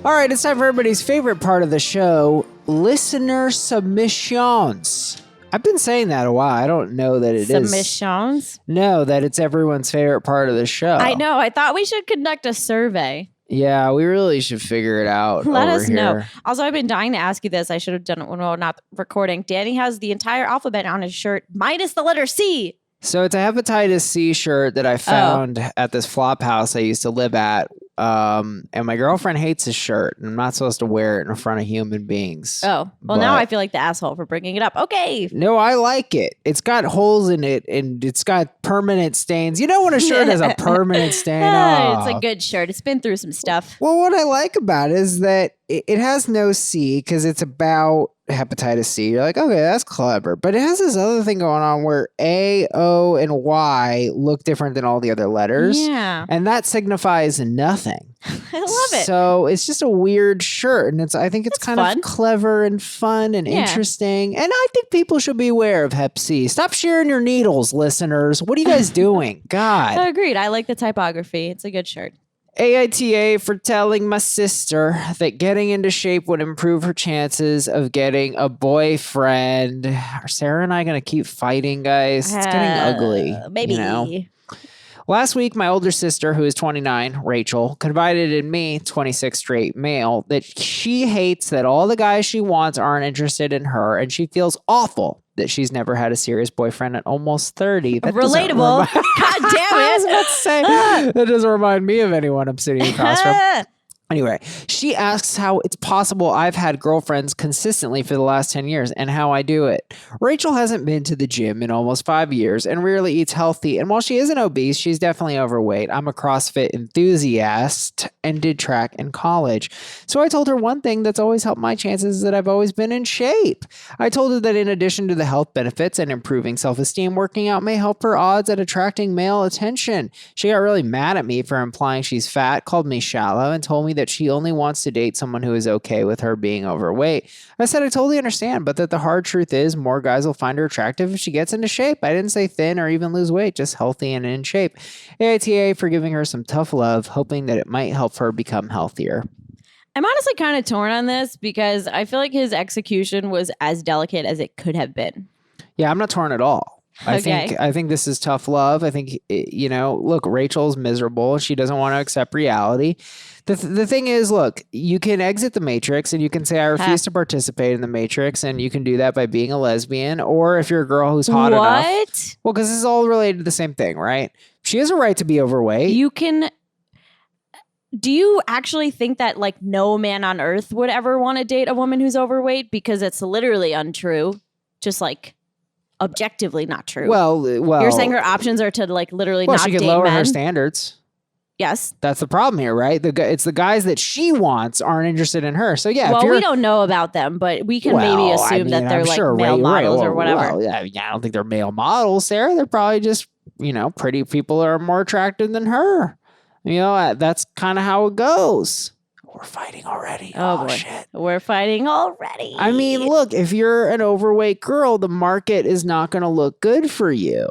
All right, it's time for everybody's favorite part of the show, listener submissions. I've been saying that a while. I don't know that it is. Submissions? No, that it's everyone's favorite part of the show. I know. I thought we should conduct a survey. Yeah, we really should figure it out. Let over us here. know. Also, I've been dying to ask you this. I should have done it when we were not recording. Danny has the entire alphabet on his shirt, minus the letter C. So it's a hepatitis C shirt that I found at this flop house I used to live at. And my girlfriend hates his shirt, and I'm not supposed to wear it in front of human beings. Oh, well, now I feel like the asshole for bringing it up. Okay. No, I like it. It's got holes in it, and it's got permanent stains. You know when a shirt has a permanent stain? It's a good shirt. It's been through some stuff. Well, what I like about it is that it has no C because it's about hepatitis C. You're like, okay, that's clever. But it has this other thing going on where A, O, and Y look different than all the other letters. Yeah. And that signifies nothing. I love it. So it's just a weird shirt. And I think it's kind fun. of clever and fun and interesting. And I think people should be aware of Hep C. Stop sharing your needles, listeners. What are you guys doing? God. Agreed. I like the typography. It's a good shirt. AITA for telling my sister that getting into shape would improve her chances of getting a boyfriend. Are Sarah and I going to keep fighting, guys? It's getting ugly. Maybe. You know? Last week, my older sister, who is 29, Rachel, confided in me, 26 straight male, that she hates that all the guys she wants aren't interested in her, and she feels awful that she's never had a serious boyfriend at almost 30. That relatable. God damn it. I was about to say, that doesn't remind me of anyone I'm sitting across from. Anyway, she asks how it's possible I've had girlfriends consistently for the last 10 years and how I do it. Rachel hasn't been to the gym in almost 5 years and rarely eats healthy. And while she isn't obese, she's definitely overweight. I'm a CrossFit enthusiast and did track in college. So I told her one thing that's always helped my chances is that I've always been in shape. I told her that in addition to the health benefits and improving self-esteem, working out may help her odds at attracting male attention. She got really mad at me for implying she's fat, called me shallow, and told me that she only wants to date someone who is okay with her being overweight. I said I totally understand, but that the hard truth is more guys will find her attractive if she gets into shape. I didn't say thin or even lose weight, just healthy and in shape. AITA for giving her some tough love, hoping that it might help her become healthier. I'm honestly kind of torn on this because I feel like his execution was as delicate as it could have been. Yeah, I'm not torn at all. I Okay. think this is tough love. I think, look, Rachel's miserable. She doesn't want to accept reality. The thing is, look, you can exit the Matrix and you can say, I refuse to participate in the Matrix. And you can do that by being a lesbian. Or if you're a girl who's hot enough. What? Well, because this is all related to the same thing, right? She has a right to be overweight. Do you actually think that like no man on earth would ever want to date a woman who's overweight? Because it's literally untrue. Just like objectively not true. Well, you're saying her options are to like literally not she date could lower men? her standards. Yes. That's the problem here, right? It's the guys that she wants aren't interested in her. So yeah. Well, we don't know about them, but we can maybe assume that they're like male models or whatever. Well, yeah, I don't think they're male models, Sarah. They're probably just, pretty people that are more attractive than her. That's kind of how it goes. We're fighting already. Oh boy. Shit. We're fighting already. I mean, look, if you're an overweight girl, the market is not going to look good for you.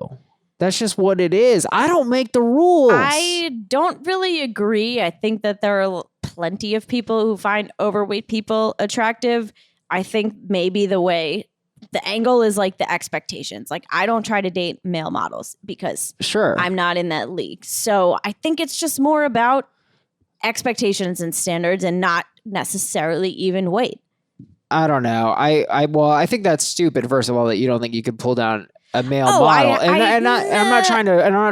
That's just what it is. I don't make the rules. I don't really agree. I think that there are plenty of people who find overweight people attractive. I think maybe the angle is like the expectations. Like I don't try to date male models because I'm not in that league. So I think it's just more about expectations and standards and not necessarily even weight. I don't know. I think that's stupid. First of all, that you don't think you could pull down a male model, I'm not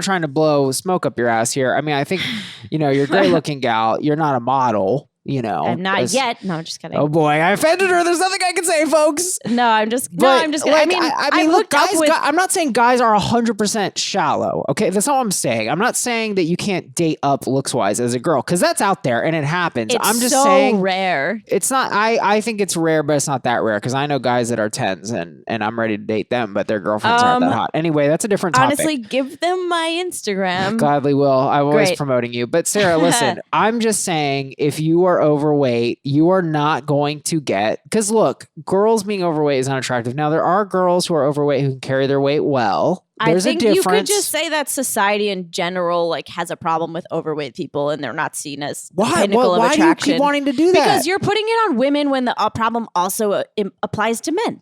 trying to blow smoke up your ass here. I mean, I think you're a great looking gal. You're not a model. I'm not yet. No, I'm just kidding. Oh boy, I offended her. There's nothing I can say, folks. I'm just kidding. I mean, look, guys, I'm not saying guys are 100% shallow. Okay, that's not what I'm saying. I'm not saying that you can't date up looks wise as a girl because that's out there and it happens. It's I'm just so saying rare. It's not. I think it's rare, but it's not that rare because I know guys that are 10s and I'm ready to date them, but their girlfriends aren't that hot. Anyway, that's a different topic. Honestly, give them my Instagram. Gladly will. I'm always promoting you. But Sarah, listen, I'm just saying if you are are overweight, you are not going to get, because look, girls being overweight is unattractive. Now, there are girls who are overweight who can carry their weight well. There's I think a difference. you could just say that society in general like has a problem with overweight people and they're not seen as the pinnacle of attraction. Why do you keep wanting to do that? Because you're putting it on women when the problem also applies to men.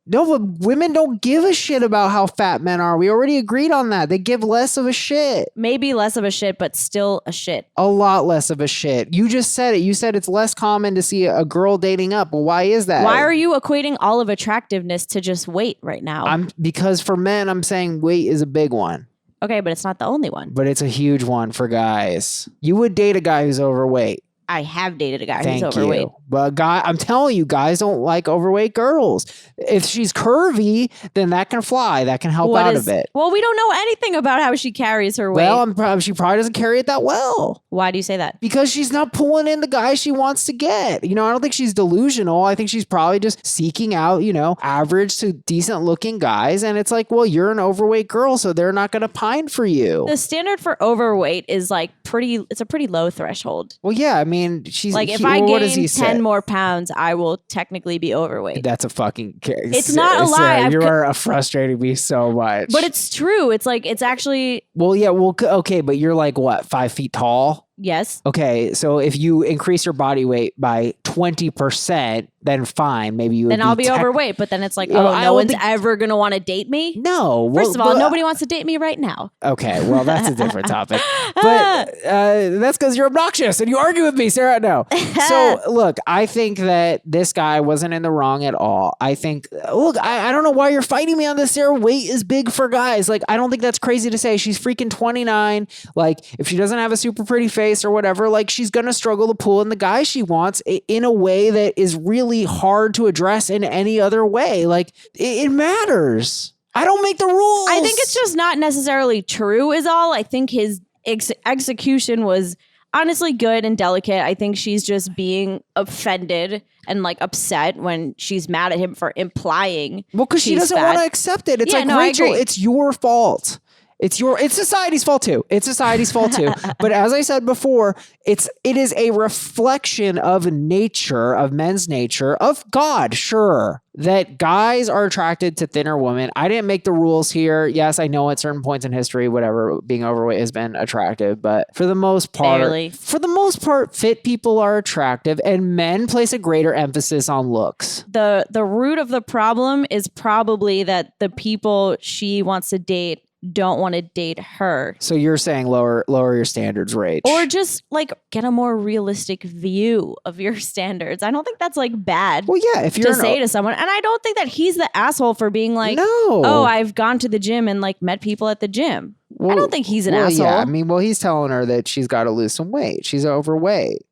No, but women don't give a shit about how fat men are. We already agreed on that. They give less of a shit. Maybe less of a shit, but still a shit. A lot less of a shit. You just said it. You said it's less common to see a girl dating up. Well, why is that? Why are you equating all of attractiveness to just weight right now? Because for men, I'm saying weight is a big one. Okay, but it's not the only one. But it's a huge one for guys. You would date a guy who's overweight. I have dated a guy Thank who's overweight. You. But I'm telling you, guys don't like overweight girls. If she's curvy, then that can fly. That can help out a bit. Well, we don't know anything about how she carries her weight. Well, she probably doesn't carry it that well. Why do you say that? Because she's not pulling in the guy she wants to get. You know, I don't think she's delusional. I think she's probably just seeking out, you know, average to decent looking guys. And it's like, well, you're an overweight girl, so they're not going to pine for you. The standard for overweight is like it's a pretty low threshold. Well, yeah, I mean, she's like if I gain 10 more pounds, I will technically be overweight. That's a fucking case. It's not a lie. You are frustrating me so much. But it's true. It's like, it's actually. Well, yeah. Well, okay. But you're like what, 5 feet tall? Yes. Okay. So if you increase your body weight by 20%, then fine. Maybe you would I'll be overweight. But then it's like, no one's ever going to want to date me? No. First of all, nobody wants to date me right now. Okay. Well, that's a different topic. But that's because you're obnoxious and you argue with me, Sarah. No. So look, I think that this guy wasn't in the wrong at all. I think, look, I don't know why you're fighting me on this, Sarah. Weight is big for guys. Like, I don't think that's crazy to say. She's freaking 29. Like, if she doesn't have a super pretty face or whatever, like she's going to struggle to pull in the guy she wants in a way that is really hard to address in any other way. Like it matters. I don't make the rules. I think it's just not necessarily true is all. I think his execution was honestly good and delicate. I think she's just being offended and like upset when she's mad at him for implying. Well, because she doesn't want to accept it. It's like, Rachel, it's your fault. It's society's fault too. It's society's fault too. But as I said before, it is a reflection of nature, of men's nature, of God, sure, that guys are attracted to thinner women. I didn't make the rules here. Yes, I know at certain points in history, whatever, being overweight has been attractive, but for the most part, fit people are attractive and men place a greater emphasis on looks. The root of the problem is probably that the people she wants to date don't want to date her. So you're saying lower your standards, Rach. Or just like get a more realistic view of your standards. I don't think that's like bad. Well, yeah, if you're to say to someone, and I don't think that he's the asshole for being like, no. Oh, I've gone to the gym and like met people at the gym. Well, I don't think he's an asshole. Yeah, I mean, he's telling her that she's got to lose some weight. She's overweight.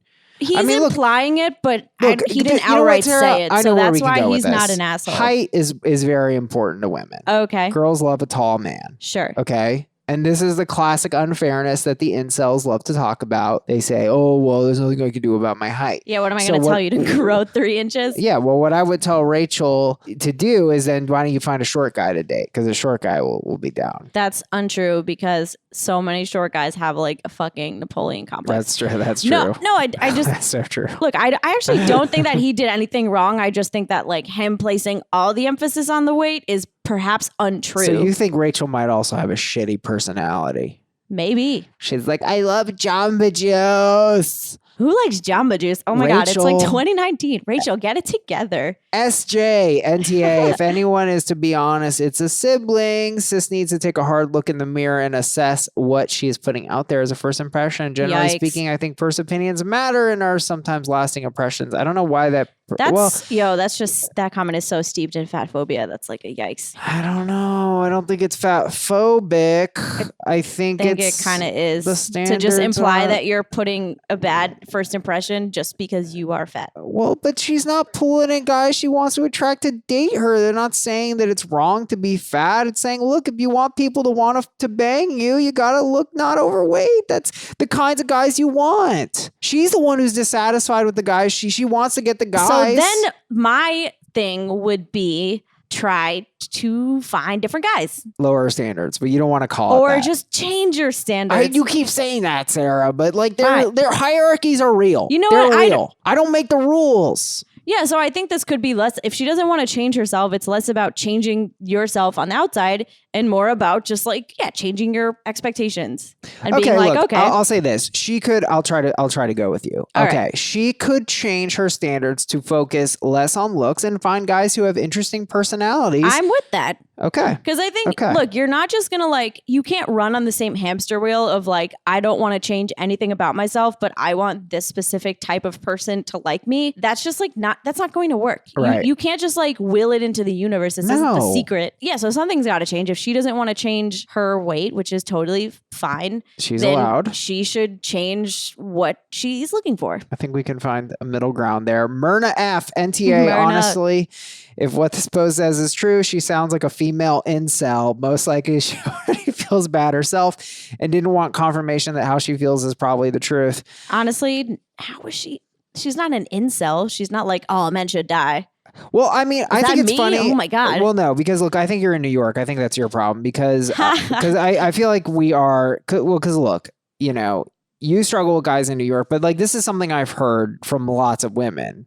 He's implying it, but he didn't outright say it. So that's why he's not an asshole. Height is very important to women. Okay. Girls love a tall man. Sure. Okay. And this is the classic unfairness that the incels love to talk about. They say, oh, well, there's nothing I can do about my height. Yeah, what am I going to tell you? To grow 3 inches? Yeah, well, what I would tell Rachel to do is then why don't you find a short guy to date? Because a short guy will be down. That's untrue because so many short guys have like a fucking Napoleon complex. That's true. No, I just... That's so true. Look, I actually don't think that he did anything wrong. I just think that like him placing all the emphasis on the weight is perhaps untrue. So you think Rachel might also have a shitty personality? Maybe. She's like, I love Jamba Juice. Who likes Jamba Juice? Oh my God, it's like 2019. Rachel, get it together. SJ, NTA, if anyone is to be honest, it's a sibling. Sis needs to take a hard look in the mirror and assess what she is putting out there as a first impression. Generally speaking, I think first opinions matter and are sometimes lasting impressions. I don't know why that... that's just, that comment is so steeped in fat phobia. That's like a yikes. I don't know. I don't think it's fat phobic. I think it kind of is. To just imply that you're putting a bad first impression just because you are fat. Well, but she's not pulling in guys she wants to attract to date her. They're not saying that it's wrong to be fat. It's saying, look, if you want people to want to bang you, you got to look not overweight. That's the kinds of guys you want. She's the one who's dissatisfied with the guys. She wants to get the guys. So then my thing would be try to find different guys. Lower standards, but you don't want to call it Or that. just change your standards. You keep saying that, Sarah, but like Fine. their hierarchies are real. You know They're what? real. I don't make the rules. Yeah, so I think this could be less, if she doesn't want to change herself, it's less about changing yourself on the outside and more about just like, changing your expectations and being like, look, okay. I'll say this. She could, I'll try to go with you. All okay. right. She could change her standards to focus less on looks and find guys who have interesting personalities. I'm with that. Okay. Because I think, look, you're not just going to like, you can't run on the same hamster wheel of like, I don't want to change anything about myself, but I want this specific type of person to like me. That's just like that's not going to work. Right. You can't just like will it into the universe. This isn't the secret. Yeah. So something's got to change. If she doesn't want to change her weight, which is totally fine. She's then allowed. She should change what she's looking for. I think we can find a middle ground there. Myrna F. NTA, Myrna. honestly, if what this post says is true, she sounds like a female incel. Most likely she already feels bad herself and didn't want confirmation that how she feels is probably the truth. Honestly, how is she? She's not an incel. She's not like, oh, men should die. Well, I mean, I think it's funny. Oh my God. Well, no, because look, I think you're in New York. I think that's your problem because I feel like we are. Well, because look, you know, you struggle with guys in New York, but like this is something I've heard from lots of women.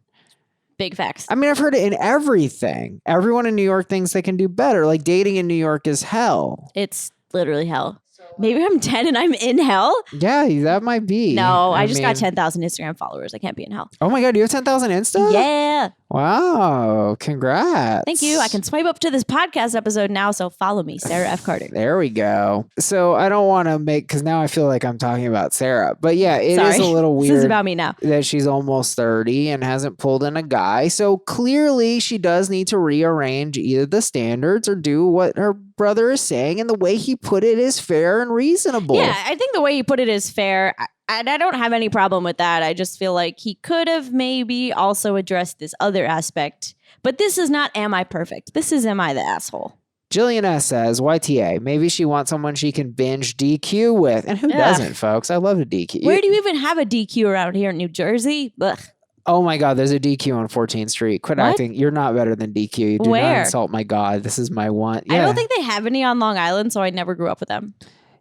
Big facts. I mean, I've heard it in everything. Everyone in New York thinks they can do better. Like dating in New York is hell. It's literally hell. Maybe I'm 10 and I'm in hell. Yeah, that might be. No, I just got 10,000 Instagram followers. I can't be in hell. Oh my God, you have 10,000 Insta? Yeah. Wow, congrats. Thank you. I can swipe up to this podcast episode now, so follow me, Sarah F. Carter. There we go. So I don't want to because now I feel like I'm talking about Sarah. But yeah, it is a little weird. This is about me now. That she's almost 30 and hasn't pulled in a guy. So clearly she does need to rearrange either the standards or do what her brother is saying. And the way he put it is fair and reasonable. Yeah, I think the way he put it is fair. And I don't have any problem with that. I just feel like he could have maybe also addressed this other aspect. But this is not, am I perfect? This is, am I the asshole? Jillian S. says, YTA, maybe she wants someone she can binge DQ with. And who doesn't, folks? I love a DQ. Where do you even have a DQ around here in New Jersey? Ugh. Oh my God, there's a DQ on 14th Street. Quit acting. You're not better than DQ. You do not insult my God. This is my one. Yeah. I don't think they have any on Long Island, so I never grew up with them.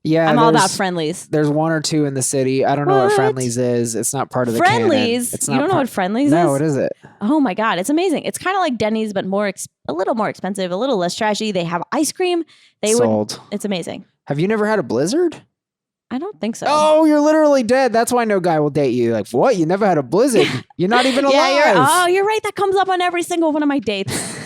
Yeah, I'm all about Friendlies. There's one or two in the city. I don't know what Friendlies is. It's not part of the Friendlies. It's you don't know what Friendlies is? No, what is it? Oh my God, it's amazing. It's kind of like Denny's, but a little more expensive, a little less trashy. They have ice cream. Sold. It's amazing. Have you never had a Blizzard? I don't think so. Oh, you're literally dead. That's why no guy will date you. Like, what? You never had a Blizzard? You're not even alive. You're right. That comes up on every single one of my dates.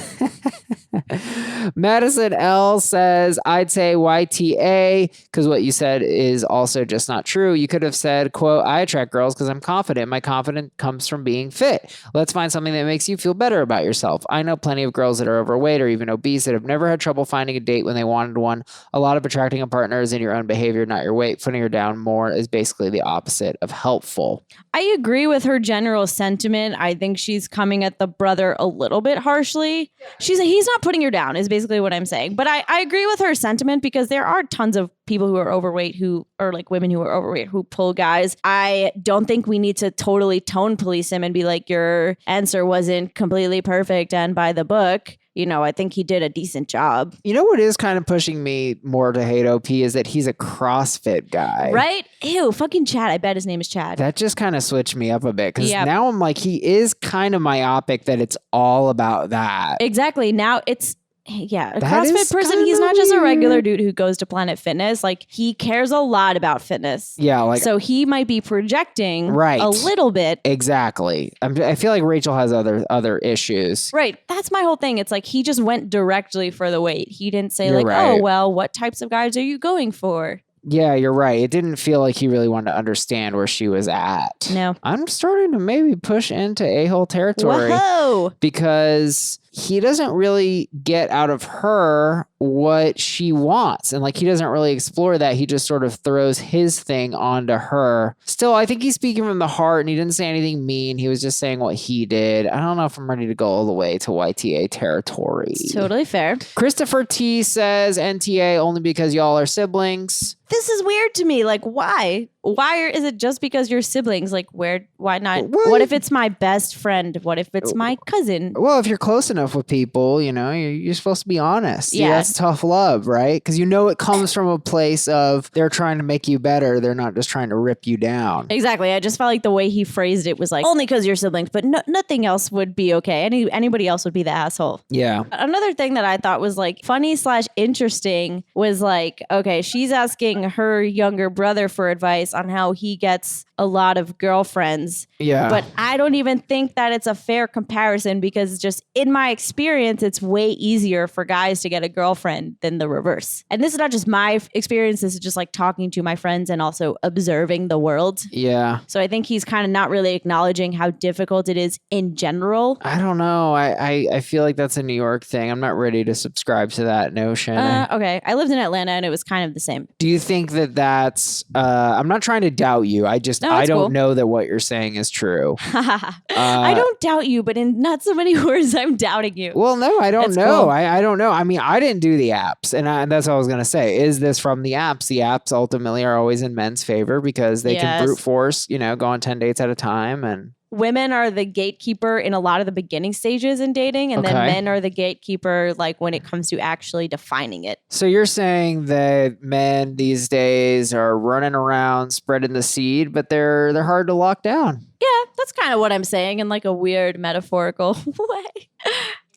Madison L says, I'd say YTA because what you said is also just not true. You could have said, quote, I attract girls because I'm confident. My confidence comes from being fit. Let's find something that makes you feel better about yourself. I know plenty of girls that are overweight or even obese that have never had trouble finding a date when they wanted one. A lot of attracting a partner is in your own behavior, not your weight. Putting her down more is basically the opposite of helpful. I agree with her general sentiment. I think she's coming at the brother a little bit harshly. He's not putting her down is basically what I'm saying. But I agree with her sentiment because there are tons of people who are overweight or like women who are overweight who pull guys. I don't think we need to totally tone police him and be like, your answer wasn't completely perfect and by the book. You know, I think he did a decent job. You know what is kind of pushing me more to hate OP is that he's a CrossFit guy. Right? Ew, fucking Chad. I bet his name is Chad. That just kind of switched me up a bit because now I'm like, he is kind of myopic that it's all about that. Exactly. Now it's... Yeah, a CrossFit person, he's not just a regular dude who goes to Planet Fitness. Like, he cares a lot about fitness. Yeah, like... So he might be projecting a little bit. Exactly. I feel like Rachel has other issues. Right. That's my whole thing. It's like he just went directly for the weight. He didn't say oh, well, what types of guys are you going for? Yeah, you're right. It didn't feel like he really wanted to understand where she was at. No. I'm starting to maybe push into a-hole territory. Whoa! Because he doesn't really get out of her what she wants. And like, he doesn't really explore that. He just sort of throws his thing onto her. Still, I think he's speaking from the heart and he didn't say anything mean. He was just saying what he did. I don't know if I'm ready to go all the way to YTA territory. It's totally fair. Christopher T says NTA only because y'all are siblings. This is weird to me. Like, why? is it just because you're siblings? Like, why not? Well, What if it's my best friend? What if it's my cousin? Well, if you're close enough with people, you're supposed to be honest. Yeah. That's tough love, right? Because it comes from a place of they're trying to make you better. They're not just trying to rip you down. Exactly. I just felt like the way he phrased it was like, only because you're siblings, but nothing else would be okay. Anybody else would be the asshole. Yeah. Another thing that I thought was like funny / interesting was like, okay, she's asking her younger brother for advice on how he gets a lot of girlfriends. Yeah. But I don't even think that it's a fair comparison because just in my experience, it's way easier for guys to get a girlfriend than the reverse. And this is not just my experience. This is just like talking to my friends and also observing the world. Yeah. So I think he's kind of not really acknowledging how difficult it is in general. I don't know. I feel like that's a New York thing. I'm not ready to subscribe to that notion. Okay. I lived in Atlanta and it was kind of the same. Do you think that that's, I'm not trying to doubt you. I don't cool. know that what you're saying is true. I don't doubt you, but in not so many words, I'm doubting you. Well, no, I don't That's know. cool. I don't know. I mean, I didn't do the apps, and that's what I was going to say. Is this from the apps? The apps ultimately are always in men's favor because they can brute force, go on 10 dates at a time. And women are the gatekeeper in a lot of the beginning stages in dating, and then men are the gatekeeper like when it comes to actually defining it. So you're saying that men these days are running around spreading the seed, but they're hard to lock down. Yeah, that's kind of what I'm saying in like a weird metaphorical way.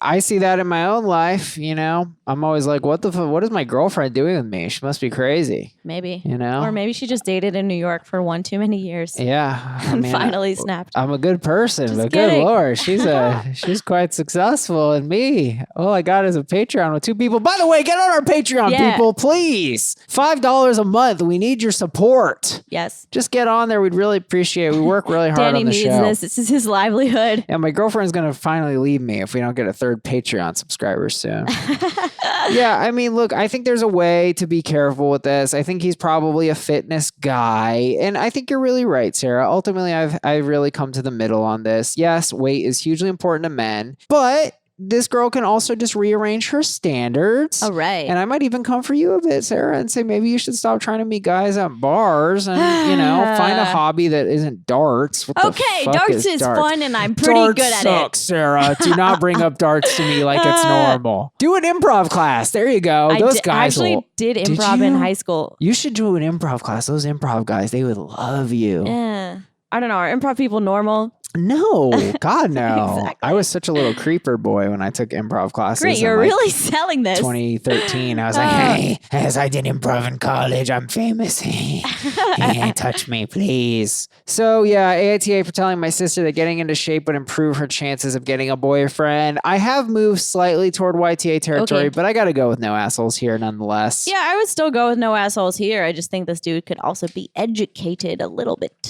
I see that in my own life, I'm always like, what is my girlfriend doing with me? She must be crazy. Maybe. Or maybe she just dated in New York for one too many years. Yeah. And finally snapped. I'm a good person, Just but kidding. good Lord, she's quite successful. And me, all I got is a Patreon with 2 people. By the way, get on our Patreon, people, please. $5 a month. We need your support. Yes. Just get on there. We'd really appreciate it. We work really hard Danny on the needs show. this is his livelihood. Yeah, my girlfriend's going to finally leave me if we don't get a 3rd Patreon subscriber soon. Yeah, I mean, look, I think there's a way to be careful with this. I think he's probably a fitness guy. And I think you're really right, Sarah. Ultimately, I've really come to the middle on this. Yes, weight is hugely important to men, but this girl can also just rearrange her standards. All right. And I might even come for you a bit, Sarah, and say maybe you should stop trying to meet guys at bars and, find a hobby that isn't darts. What the fuck darts is darts? fun and I'm pretty Darts good at sucks, it. Sarah. Do not bring up darts to me like it's normal. Do an improv class. There you go. Those guys did improv in high school. You should do an improv class. Those improv guys, they would love you. Yeah. I don't know. Are improv people normal? No, God, no. Exactly. I was such a little creeper boy when I took improv classes. Great, you're really selling this. 2013. I was like, hey, as I did improv in college, I'm famous. Hey, touch me, please. So yeah, AITA for telling my sister that getting into shape would improve her chances of getting a boyfriend. I have moved slightly toward YTA territory, but I got to go with no assholes here nonetheless. Yeah, I would still go with no assholes here. I just think this dude could also be educated a little bit.